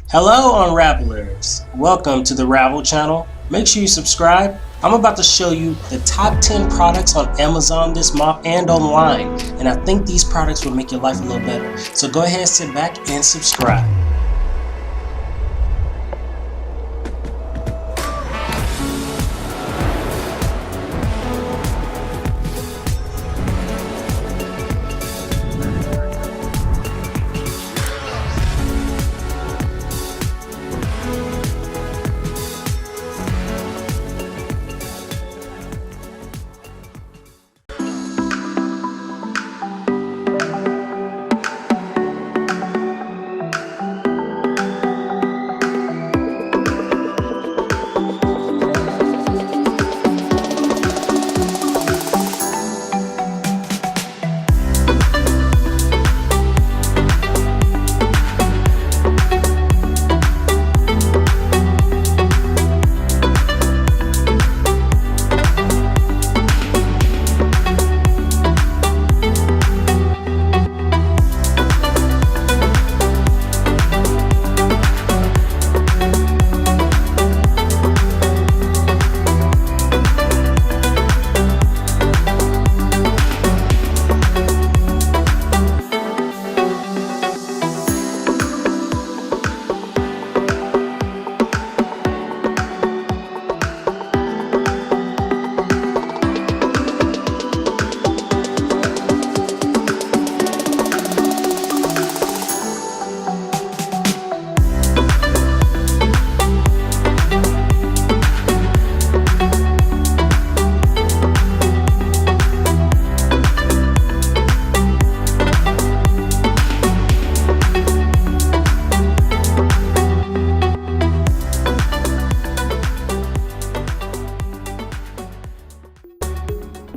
Hello Unravelers! Welcome to the Ravel channel. Make sure you subscribe. I'm about to show you the top 10 products on Amazon this month and online, and I think these products will make your life a little better. So go ahead, sit back and subscribe.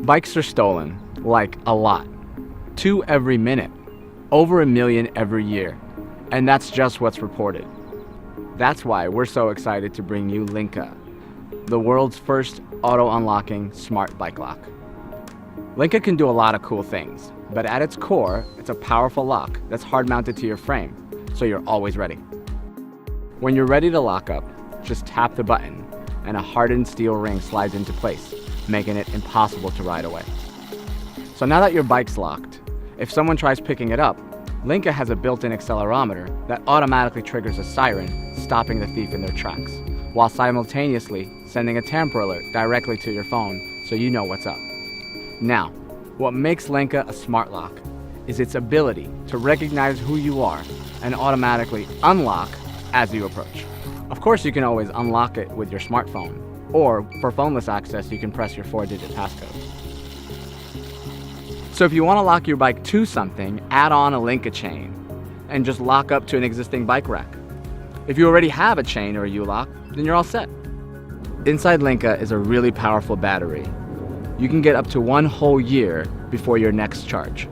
Bikes are stolen, like a lot. 2 every minute, over 1 million every year, and that's just what's reported. That's why we're so excited to bring you Linka, the world's first auto-unlocking smart bike lock. Linka can do a lot of cool things, but at its core, it's a powerful lock that's hard-mounted to your frame, so you're always ready. When you're ready to lock up, just tap the button, and a hardened steel ring slides into place, making it impossible to ride away. So now that your bike's locked, if someone tries picking it up, Linka has a built-in accelerometer that automatically triggers a siren, stopping the thief in their tracks, while simultaneously sending a tamper alert directly to your phone so you know what's up. Now, what makes Linka a smart lock is its ability to recognize who you are and automatically unlock as you approach. Of course, you can always unlock it with your smartphone, or for phoneless access, you can press your 4-digit passcode. So if you want to lock your bike to something, add on a Linka chain and just lock up to an existing bike rack. If you already have a chain or a U-lock, then you're all set. Inside Linka is a really powerful battery. You can get up to 1 whole year before your next charge.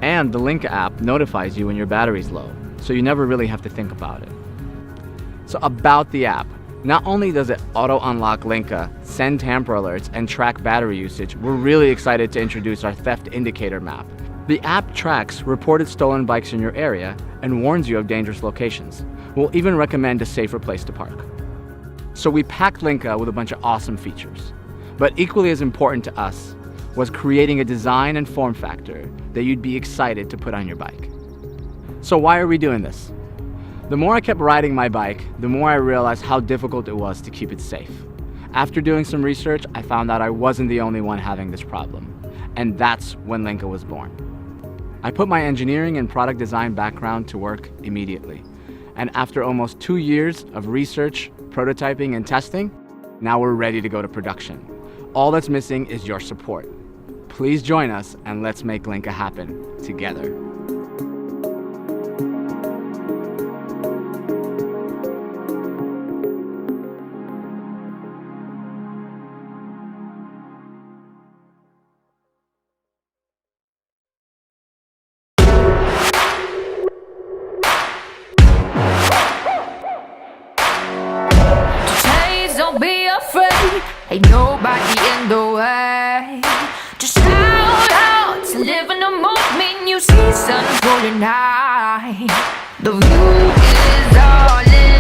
And the Linka app notifies you when your battery's low, so you never really have to think about it. So about the app, not only does it auto-unlock Linka, send tamper alerts, and track battery usage, we're really excited to introduce our theft indicator map. The app tracks reported stolen bikes in your area and warns you of dangerous locations. We'll even recommend a safer place to park. So we packed Linka with a bunch of awesome features. But equally as important to us was creating a design and form factor that you'd be excited to put on your bike. So why are we doing this? The more I kept riding my bike, the more I realized how difficult it was to keep it safe. After doing some research, I found out I wasn't the only one having this problem. And that's when Linka was born. I put my engineering and product design background to work immediately. And after almost 2 years of research, prototyping, and testing, now we're ready to go to production. All that's missing is your support. Please join us and let's make Linka happen together. Don't be afraid, ain't nobody in the way. Just shout out to live in the moment. You see sun golden high. The view is all in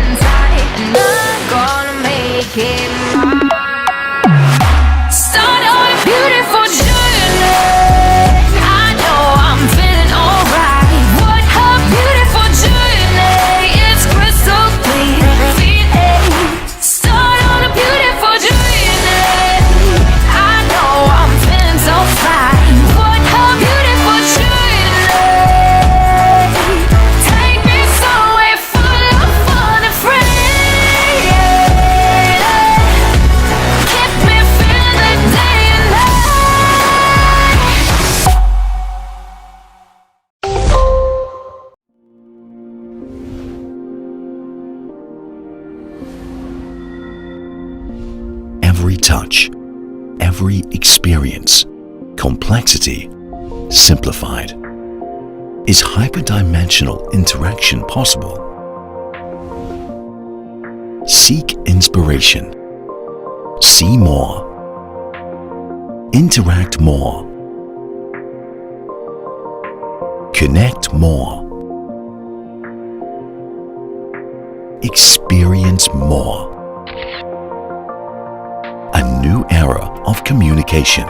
touch, every experience, complexity simplified. Is hyperdimensional interaction possible? Seek inspiration. See more. Interact more. Connect more. Experience more. A new era of communication.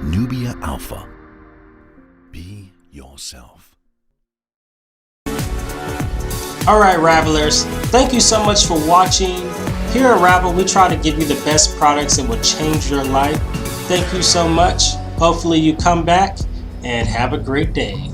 Nubia Alpha. Be yourself. Alright Ravelers, thank you so much for watching. Here at Ravel, we try to give you the best products that will change your life. Thank you so much. Hopefully you come back and have a great day.